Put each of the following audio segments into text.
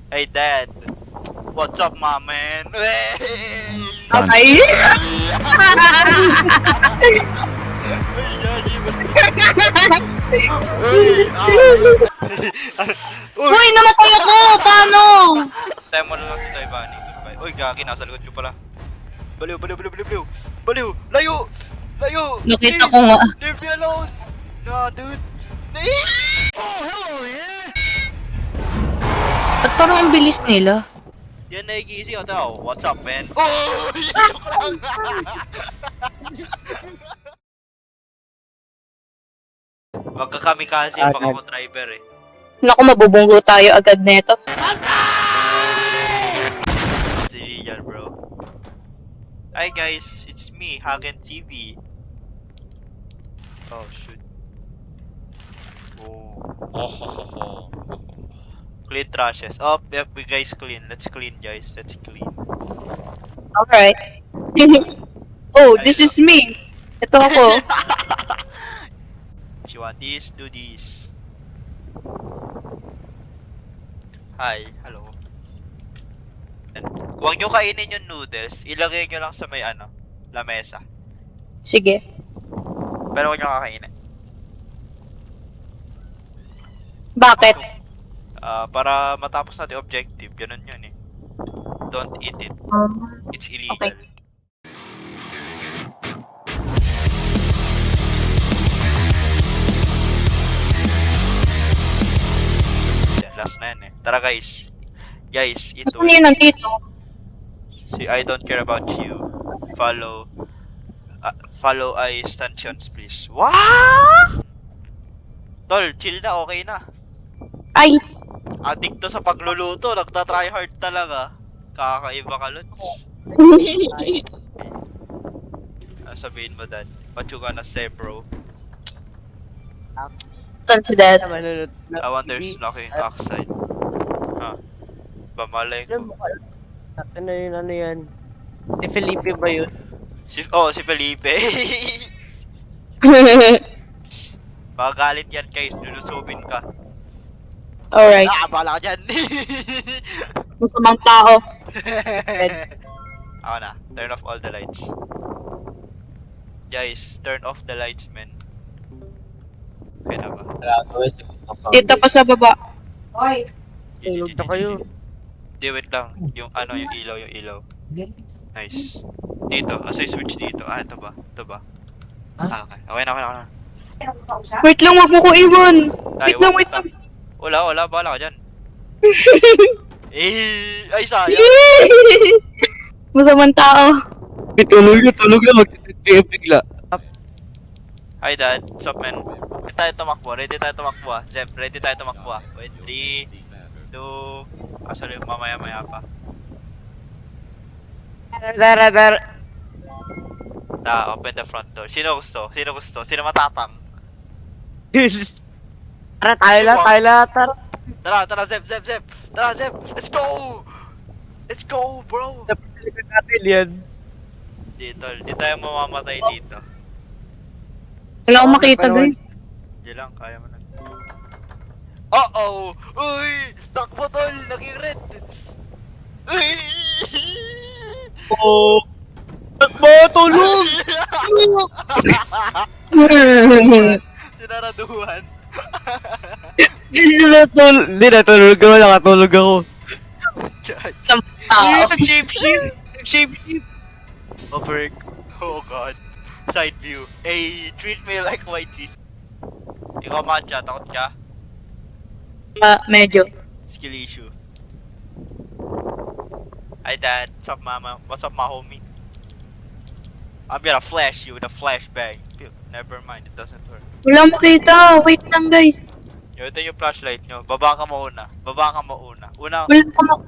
Hey, Dad. What's up, my man? Ay! Uy, namatay ako! Paano? Tayo mo na lang si Toy Bunny. Uy, gagi, nasa likod ko pala. Baliw, baliw, baliw, baliw, baliw. Baliw, layo! Layo! Nakita Please, ko nga. leave me alone! Nah, dude. Oh, hello, yeah! At parang ang bilis nila. Yan nagigising ako daw. What's up, man? Oh! Joke lang! Magkakamikasi pag ako driver eh. Naku, mabubunggo tayo agad neto. Si Lian, bro. Hi guys, it's me, Hagen TV. Oh shoot. Oh. Clean trashes. Oh, yep, we guys clean. Let's clean, guys. Let's clean. Alright. Oh, this is me. Ito ako. If you want this, do this. Hi, hello. And, huwag nyo kainin yung noodles. Ilagay nyo lang sa may ano, lamesa. Sige. Pero huwag nyo kakainin. Bakit? Para matapos natin objective, ganun yun eh. Don't eat it. It's illegal. Okay. Last na yan eh. Tara guys. Guys, ito Gusto niyo nandito? si I don't care about you. Follow. Follow I stanchions please. What? Tol, chill na, okay na. Ay! Addict to sa pagluluto, nagta-try hard talaga. Kakaiba ka, Lods. Sabihin mo, Dad. What you gonna say, bro? Saan si Dad? I want there's knocking oxide. Bamalay ko. Ano yun, ano yan? Si Felipe ba yun? Si Felipe. Magalit yan, guys. Lulusubin ka. Alright. Bala ka dyan. Masamang tao. Ako na. Turn off all the lights. Guys, turn off the lights, man. Okay na ba? Dito pa sa baba. Tulog na kayo. Di, wait lang. Yung ano, yung ilaw. Nice. Dito. Asa yung switch dito? Ito ba? Okay. Okay na. Wait lang, wag mo ko iwan. Ay, Wait lang. Wala. Bala ka dyan. Ay, sayang. Masamang tao. Tulog na. Mag-trip bigla. Hi, Dad. What's up, man? Ready tayo tumakbo ah. Zep, ready tayo tumakbo ah. Wait, 3, 2... Sorry, mamaya pa. Open the front door. Sino gusto? Sino matapang? Tara, tayo lang. Tara, Zep. Tara, Zep. Let's go, bro. Napilikan natin yan. Dito, di tayo mamamatay dito. Wala akong makita, guys. Di lang, kaya mo na. Uh-oh! Uy! Takbo, tol! Naging red! Uy! Oh! Takbo! Tulog! Sinaraduhan. Hindi na tulog ako. Nakatulog ako. Tao. Nag-shape. Oh, frick. Oh, God. Side view. Hey, treat me like white cheese. Ikaw, Mancha, takot ka? Medyo. Skill issue. Hi, Dad. What's up, Mama? What's up, my homie? I'm gonna flash you with a flashbang. Never mind, it doesn't work. Wala akong makita. Wait lang, guys. Ito yung flashlight nyo. Baba ka muna. Una, Wala akong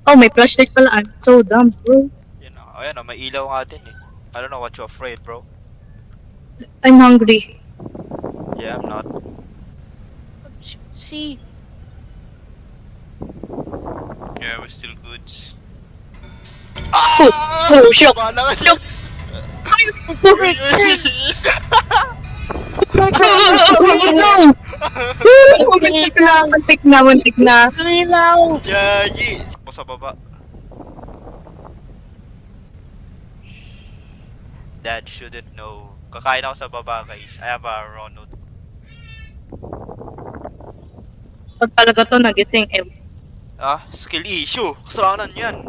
Oh, may flashlight pala. I'm so dumb, bro. yun o. Ayan o, may ilaw nga din eh. I don't know what you're afraid, bro. I'm hungry. Yeah, I'm not. See? Yeah, we're still good. Oh, shock. Bala ka Shock. Muntik na, muntik na, muntik na. Ilaw! Yayi! Sakpo sa baba. Dad shouldn't know. Kakain ako sa baba, guys. I have a raw note. Pag talaga to nagising, eh. Ah, skill issue. Kasalanan yan.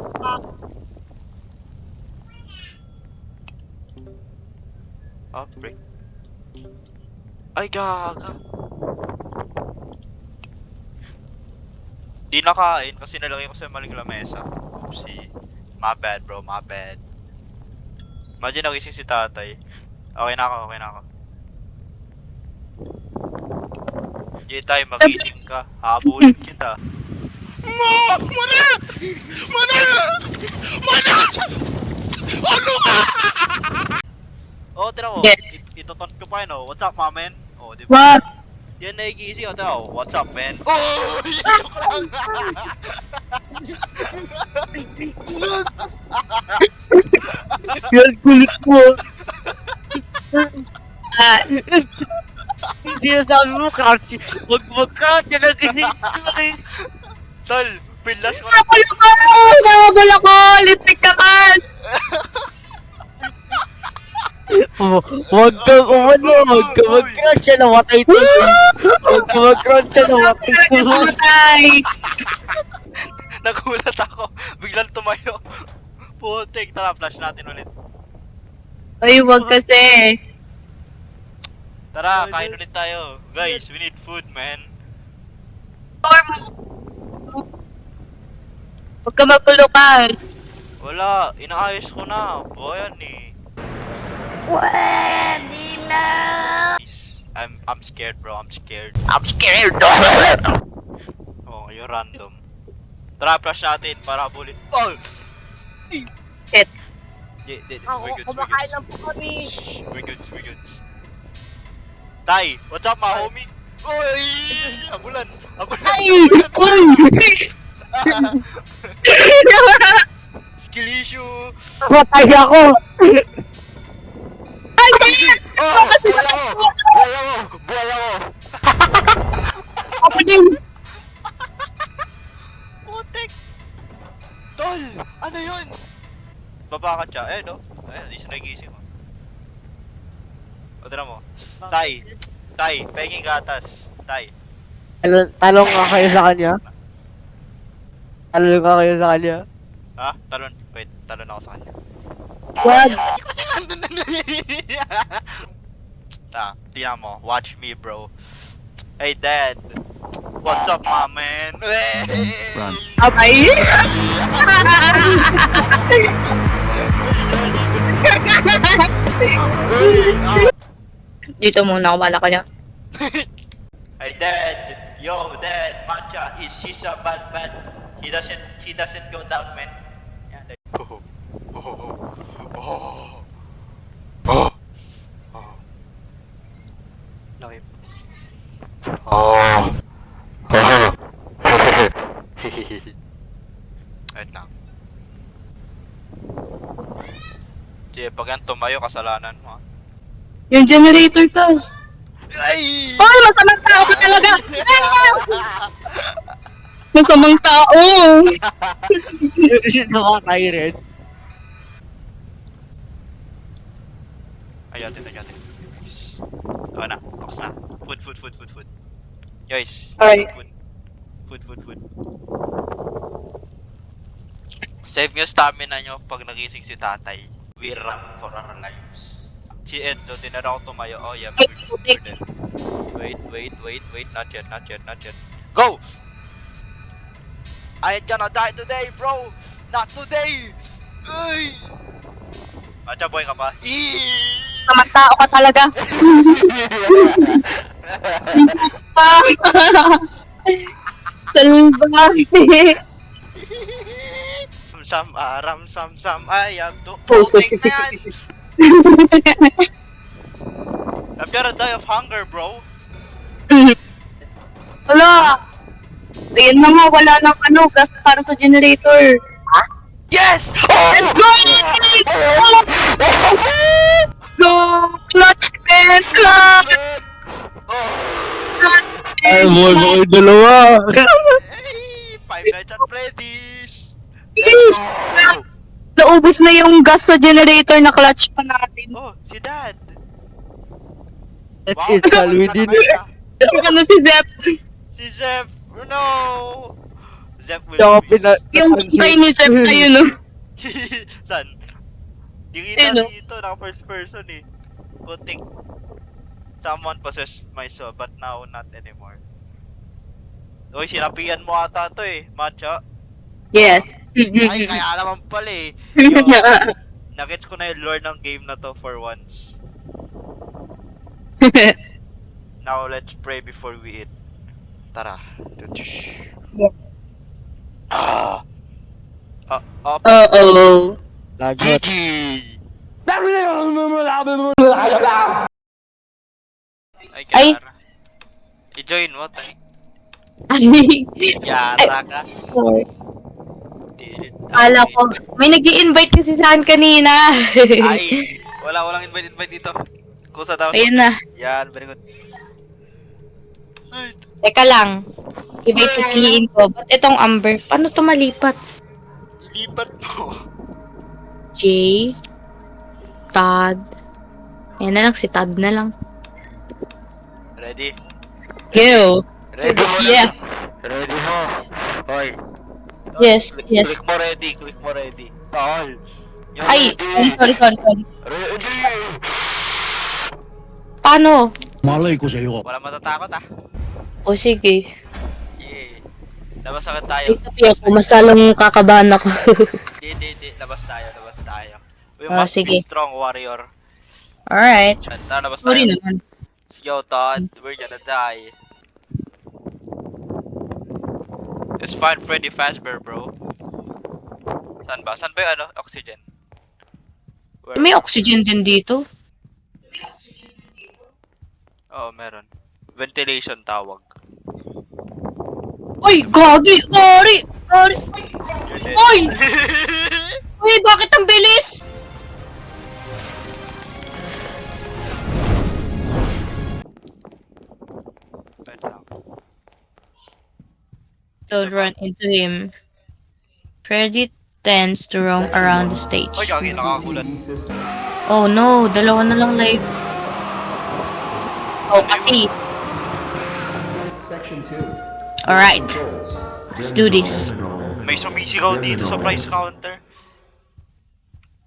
Ah, break. Ay, gaga. Di nakain kasi nalagay ko sa maling lamesa. Oopsie. My bad, bro. My bad. Imagine nagising si tatay. Okay na ako, okay na ako. Hindi tayo magising ka. Habulin kita. Oh, tira mo. Yes. Itoton ko pa yun, oh. What's up, my man? Oh, di ba? What? Yan nagigising, oh, tira, oh. What's up, man? Oh! Joke lang! Yan, kulit mo. Ah, Sinasabi mo, crouch. Wag crouch. Yan ang kasi. Tol, pilas ko na. nabul ako! Nabul ako! Litik ka, Kas! Wag kang umano. Wag ka mag-crouch. Yan, namatay to. Wag ka mag-crouch. Yan, namatay to. Talaga namatay! Nagulat ako. Biglang tumayo. Putik, tara, flash natin ulit. Ay, wag kasi. Tara, kain ulit tayo. Guys, we need food, man. Huwag ka magulo, Kas. Wala, inaayos ko na. Boyan eh. I'm scared, bro. I'm scared. I'm scared! Oh, you're random. Tara, flash natin para bullet. Oh! Shit. We're good, kumakain lang po kami. Shh, we're good, we're good. Tay, what's up, my homie? Oy! Abulan! Abulan! Ay! Skill issue! Matay ako. Ay! Oh! Buhay ako! Buhay ako! Buhay ako! Ako din! Putik! Tol! Ano yun? Baba ka siya. Eh, no? Ayun, di siya nagising mo. O, tira mo. Tay! Tay! Penging gatas! Tay! Talong nga kayo sa kanya. Talong nga kayo sa kanya. Ha? Talon? Wait, talon ako sa kanya. Wag! Tingnan mo. Watch me, bro. Hey, Dad! What's up, my man? Run. Abay! Dito muna ako, bala ka niya. Hey, Dad! Yo, Dad! Matcha is she's a bad man. She doesn't go down, man. Yeah, Dad. Oh. Okay. Oh. Wait lang. Sige, pag yan tumayo, kasalanan mo. Yung generator, Tas. Ay! Hoy, masamang tao ka talaga! Masamang tao! Namatay rin. Ayatin. Okay na, tapos na. Food. Guys, Alright. food. Save nyo stamina nyo pag nagising si tatay. We run for our lives. Si Enzo, tinara ko tumayo. Oh yeah, Ay, we're dead. Wait. Not yet. Go! I ain't gonna die today, bro! Not today! Ay! Atya, boy ka pa? Masamang tao ka talaga! Salbay! Sam, I am to Puso. putik na yan! I'm gonna die of hunger, bro! Wala! Ayan na nga, wala nang gas para sa generator. Yes! Let's go! Go! Clutch, man! Clutch! Oh! Clutch! Ay, buwan mo kayo dalawa. Hey! Five Nights at Freddy's! Let's go! Naubos na yung gas sa generator na clutch pa natin. Oh, si Dad! That's Wow, it, shall we din? Ano si Zep? Si Zep! No! Zep will Tsaka be... Yung tay ni Zep tayo, no? San? Di Eh, kita no? dito, naka first person eh. Putik. Someone possessed my soul, but now not anymore. Uy, sinapian mo ata to eh, Matcha. Yes. Ay, kaya naman pala eh. Yo, nagets ko na yung lore ng game na to for once. Now, let's pray before we eat. Tara. Ah! Up. Uh-oh. Lagot. GG! Ay, Ay. Kiara. I-join mo, tayo. Ay, Yara ka. Kala ko, may nag-i-invite kasi saan kanina. Ay! Walang invite dito. Kusa daw. Ayun na. Yan, very good. Ay, Teka lang. Iba yung pipiliin ko. Ba't itong Amber? Paano to malipat? ilipat mo. J. Todd. Ayan na lang, si Todd na lang. Ready? Go. Ready mo na? Yeah. Ready mo? Hoy. Yes, Click- yes. Click mo ready. Tol. You're Ay, ready. sorry. Ready. Paano? Malay ko sa'yo. Wala matatakot ah. O sige. Yeah. Labas agad tayo. Ito ako, masalang kakabahan ako. Hindi. Labas tayo. We Ah, must be sige. strong warrior. Alright. Tara, labas Sorry tayo. naman. Let's go, Todd. We're gonna die. Let's find Freddy Fazbear, bro. Saan ba? Saan ba yung ano? Oxygen? Where? May oxygen din dito. Oo, meron. Ventilation tawag. Uy, gagi! Gari! You're dead. Uy! Uy, bakit ang bilis? Wait lang. Don't run into him. Freddy tends to roam around the stage. Ay, gagi, nakakulat. Oh no, dalawa na lang lives. Oh, kasi. Alright. Let's do this. May sumisigaw dito sa price counter.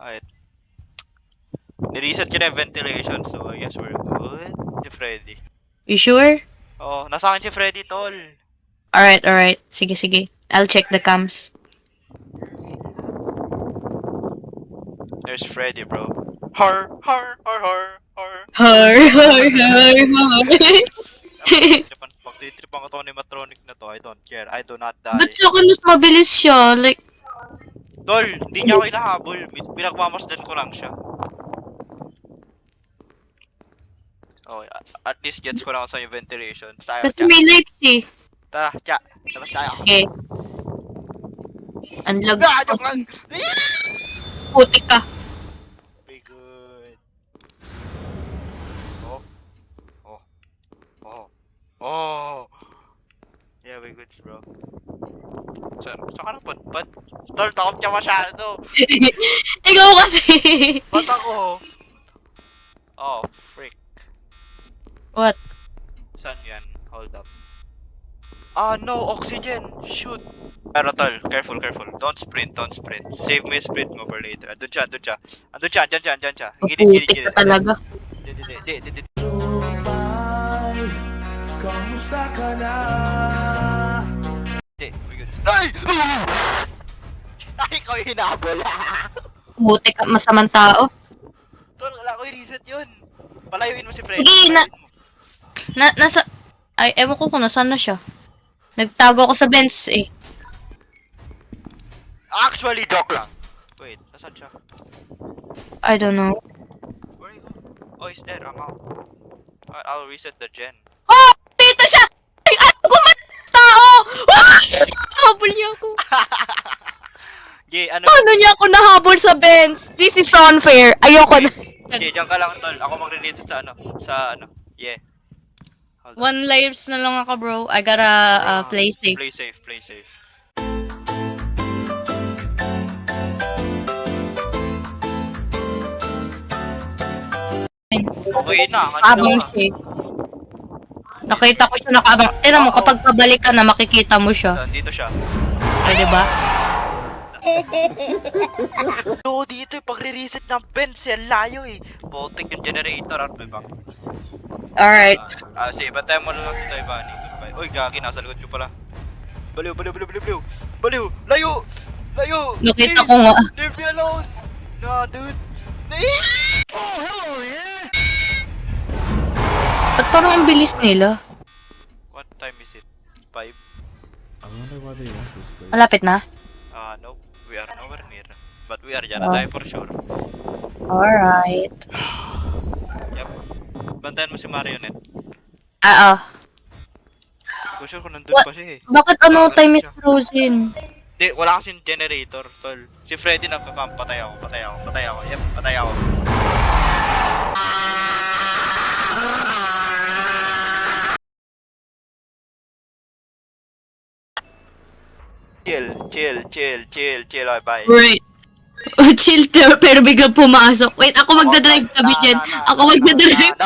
Alright. Nireset ko na yung ventilation, so I guess we're good. Si Freddy. You sure? Oh, nasa akin si Freddy, tol. Alright. Sige. I'll check the cams. There's Freddy, bro. Har. Har. Pagtitripan ko to animatronic na to, I don't care. I do not die. Ba't siya kung mas mabilis siya? Like, Tol, hindi niya ako inahabol. Pinagmamasdan ko lang siya. Okay, at least gets ko lang sa yung ventilation. Tayo, kasi tsa. may lights eh. Tara, tsa. Labas tayo. Okay. Unlag. Ah, joke lang. Puti ka. Very good. Oh. Yeah, we good, bro. Saan ka na pad? Tol, takot niya masyado. Ikaw kasi. Ba't ako? Oh, frick. What? Saan yan? Hold up. Ah, no, oxygen. Shoot. Pero tol, careful. Don't sprint. Save mo yung sprint mo for later. Andun siya. Dyan siya. Puti ka talaga. Di. Kamusta ka na? Di, we good. Ay! Ay, ikaw yung hinabol. Puti ka, masamang tao. Tol, wala ko i-reset yun. Palayuin mo si Freddy. Sige, palayuin mo. Nasa... Ay, ewan ko kung nasaan na siya. Nagtago ako sa bench eh. Actually, joke lang. Wait, nasaan siya? I don't know. Where you go? Oh, he's dead. I'm out. I'll reset the gen. Oh! Dito siya! Ay, tao! Ah! Habol niya ako. Jay, ano? Paano niya ako nahabol sa bench? This is unfair. Ayoko na. Jay, dyan ka lang, tol. Ako magre-reset sa ano. Yeah. Hold on. 1 lives na lang ako, bro. I gotta play safe. Play safe, play safe. Okay na, Abang kanina siya. Nakita ko siya nakaabang. Tingnan mo, kapag pabalik ka na, makikita mo siya. Dito siya. Ay, diba? Oo, dito pag re-reset ng fence, yan layo eh. Botek yung generator at may bang. Alright. Sige, bantayan mo lang si Toy Bunny. Uy, gagi, nasa likod ko pala. Baliw, baliw, baliw, baliw, baliw. Baliw, layo! Layo! Nakita Please, ko nga. leave me alone! Nah, dude. Ba't parang ang bilis nila? What time is it? 5? I wonder why they want this place. Malapit na? No. We are nowhere near. But we are dyan tayo for sure. Alright. Yep. Bantayan mo si Marionette. For sure kung nandun What? pa siya eh. Bakit ano time is frozen? Di, wala kasing generator, tol. Si Freddy nagka-camp, patay ako. Yep, patay ako. Chill. Okay, bye. Right. Chill pero biglang pumasok. Wait, ako magdadrive tabi dyan. Ako magdadrive.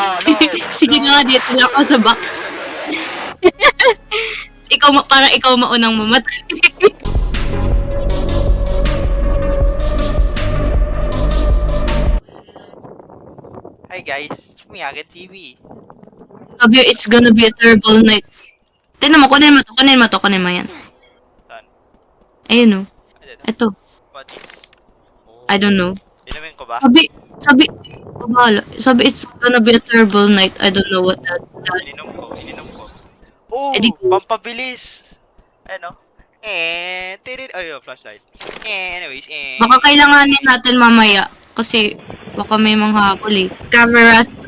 Sige nga, dito lang ako sa box. Parang ikaw maunang mamatay. Hi guys, it's me, Agad TV. Sabi, it's gonna be a terrible night. Tingnan mo, kunin mo yan. Saan? Ayun o. Ito. What is? I don't know. Inumin ko ba? Sabi, it's gonna be a terrible night. I don't know what that does. Ininom ko. Oh, Edi ko. pampabilis. Ano? Tirit. Ayun, flashlight. Anyways, Baka kailanganin natin mamaya. Kasi, baka may manghabol eh. Cameras,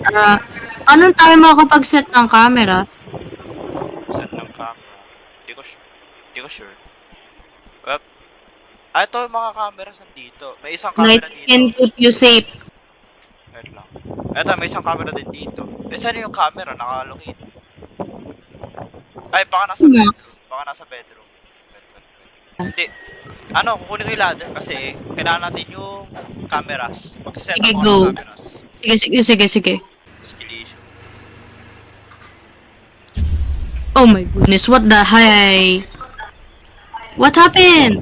anong tayo makakapag-set ng camera? Saan ng camera? Hindi ko sure. Well, ito yung mga camera dito. May isang camera Lights can dito. keep you safe. Wait lang. Eto, may isang camera din dito. Saan yung camera? Nakalungin. Ay, baka nasa Ano? bedroom. Wait. Hindi. Ano, kukunin ko yung ladder kasi kailangan natin yung cameras. Mag-set Sige, up ako go. ng cameras. Sige. Skill issue. Oh my goodness, what the hey? What happened?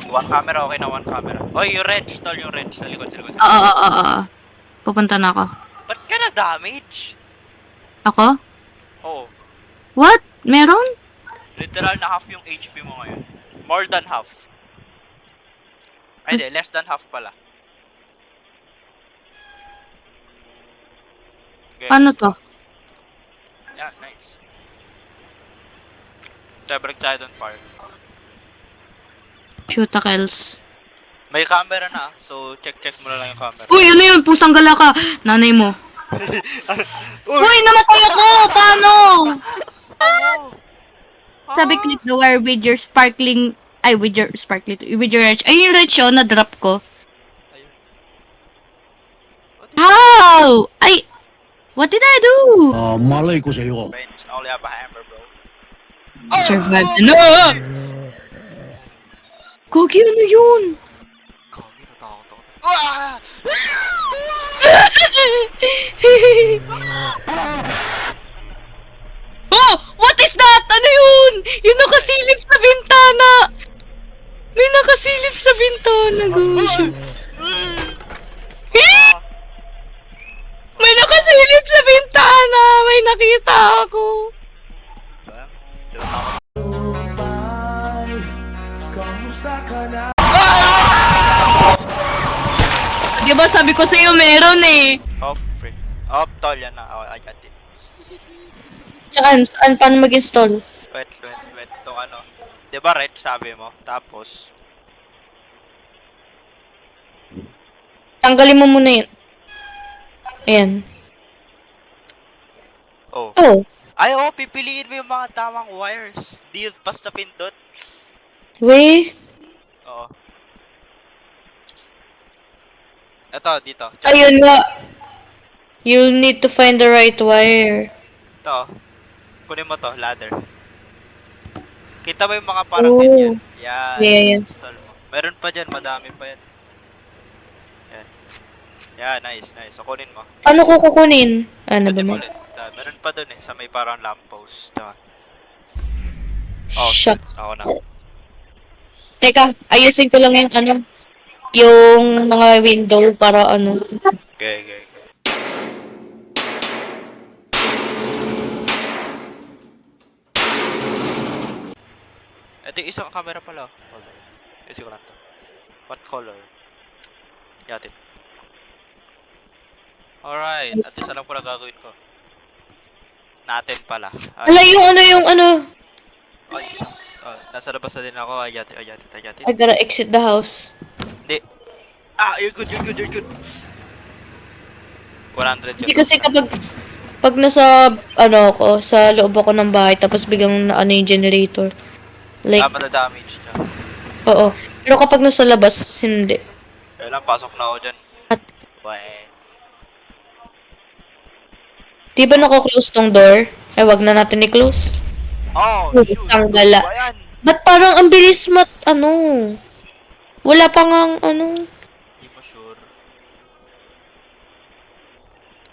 One camera, okay na one camera. Oy, yung wrench, tol, yung wrench. Sa likod. Oo. Pupunta na ako. Ba't ka na-damage? Ako? Oo. What? Meron? Literal na half yung HP mo ngayon. More than half. Ay, di, less than half pala. Okay. Ano to? Yeah, nice. Balik tayo dun, fire. Shootacles. May camera na, so check mo na lang yung camera. Uy, ano yun? Pusang gala ka. Nanay mo. Uy, namatay ako! Paano? Sabi, click the wire with your sparkling... Ay, with your wrench. Ay, yung wrench yun, na-drop ko. Ayun. How? Ay, what did I do? Malay ko sa'yo. Wrench, I only have a hammer, bro. Survive. No! Kogi, ano yun? Kami, natakot ako. Ah! Oh! What is that? Ano yun? Yung nakasilip sa bintana! May nakasilip sa bintana, gosh. May nakasilip sa bintana! May nakita ako! Kamusta ka na? Di ba sabi ko sa'yo meron eh? Oh, freak. Oh, tol, yan na. Oh, I got it. Saan? Paano mag-install? Wait. Itong ano. Di ba red sabi mo? Tapos, Tanggalin mo muna yun. Ayan. oh. Oh. Ay, oh, pipiliin mo yung mga tamang wires. Di yun basta pindot. We? Oo. Ito, dito. Ayun nga. You'll need to find the right wire. Ito. Kunin mo to, ladder. Kita mo yung mga parang Oh. ganyan. Yan. Yeah. Install mo. Meron pa dyan, madami pa yan. Yan. Yan, nice. So, kunin mo. Ano ko kukunin? Ano ba Pwede mo mo? ulit. Meron pa dun sa may parang lamppost. Diba? Oh, Shucks. ako na. Teka, ayusin ko lang yung mga window para ano. Okay. Ito yung isang camera pala. Hold on. Isi ko lang to. What color? Yatin. Alright. At least alam ko na gagawin ko. Natin pala. Ala, yung ano. Ay, nasa labas na din ako. Ayatin. I gotta exit the house. Hindi. You're good. 100 Hindi yun. kasi pag nasa, ako, sa loob ako ng bahay, tapos biglang na yung generator. Like, Madadamage siya. oo. Pero kapag nasa labas, hindi. Kaya lang, pasok na ako dyan. At- Weh. Di ba nako-close tong door? Ay, wag na natin i-close. Oh, Shoot, shoot. ang gala. Ba yan? Ba't parang ang bilis wala pa ngang, Hindi mo sure.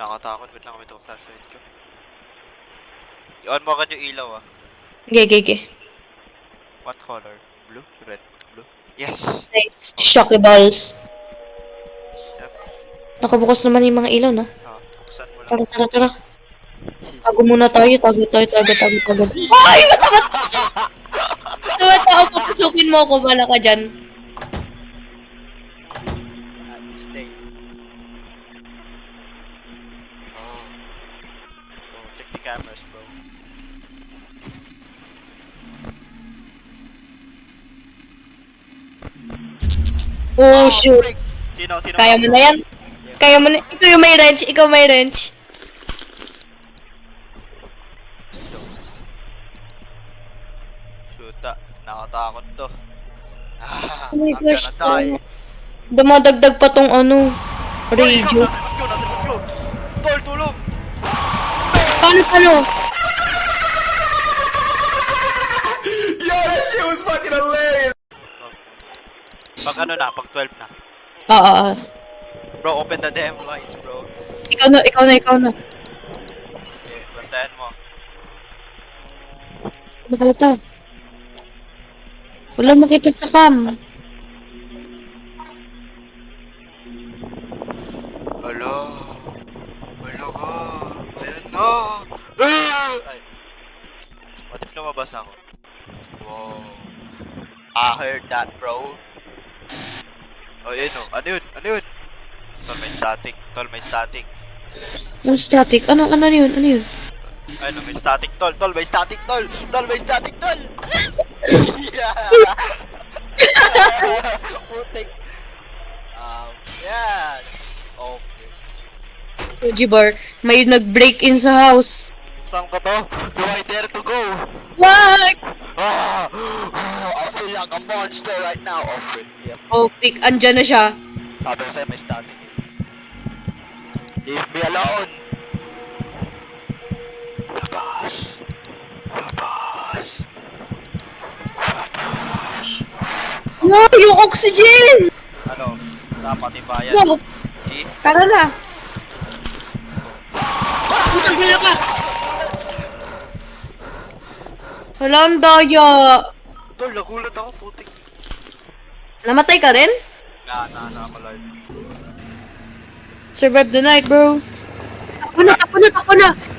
Nakatakot. Wait lang kami ito. Flashlight ko. I-on mo agad yung ilaw Gege. What color? Blue? Red? Blue? Yes! Nice. Shocky balls. Yep. Nakabukas naman yung mga ilaw, no? Buksan mo lang. Tara. Tago muna tayo. Tago. Ay, masama! Tawad ako, papasukin mo ako. Bala ka dyan. Stay. Check the cameras, bro. Oh, shoot. Frick! Sino? Kaya mo na yan? Kaya mo na. Ikaw yung may wrench. Shoot, nakatakot to. Oh my I'm gosh, gonna die. Dumadagdag pa tong radio. Let's go! Tol, tulog! Paano? Pag pag 12 na. Bro, open the damn lights, bro. Ikaw na. Okay, bantayan mo. Nakalata. Wala makita sa cam. Hala ka. Ayan na. Ay. What if lumabas ako? Wow. I heard that, bro. Oh, yun oh. Ano yun? Tol, may static. Yung static. Ano yun? Ano, may static, tol. May static, tol. Yeah. Putik. Yeah. Okay. Fuji bar. May nag-break in sa house. Saan ka to? Do I dare to go? Wag! I feel like a monster right now. Oh, frick. Yep. Oh, freak. Andyan na siya. Sabi ko sa'yo, may static. Leave me alone. Labas. No, yung oxygen! Ano? Dapat ibayan. No, See? tara na. Pusang gala ka. Wala, ang daya. Tol, nagulat ako, putik. Namatay ka rin? I'm alive. Survive the night, bro. Takbo na.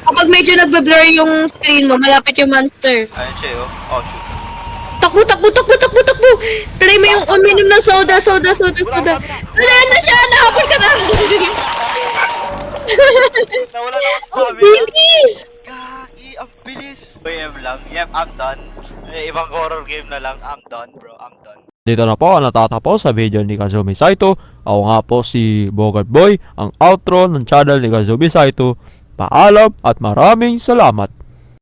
Kapag medyo nagbe-blur yung screen mo, malapit yung monster. Ayun siya, oh. Oh, shoot. Takbo! Try mo yung uminom ng soda. Wala na siya! Nahabol ka na! Nawala na ako sa Ang camera. bilis! Kaki, ang bilis. PM lang. Yep, I'm done. Ibang horror game na lang. I'm done, bro. I'm done. Dito na po natatapos sa video ni Kazumi Saito. Ako nga po si Bogart Boy, ang outro ng channel ni Kazumi Saito. Paalam at maraming salamat.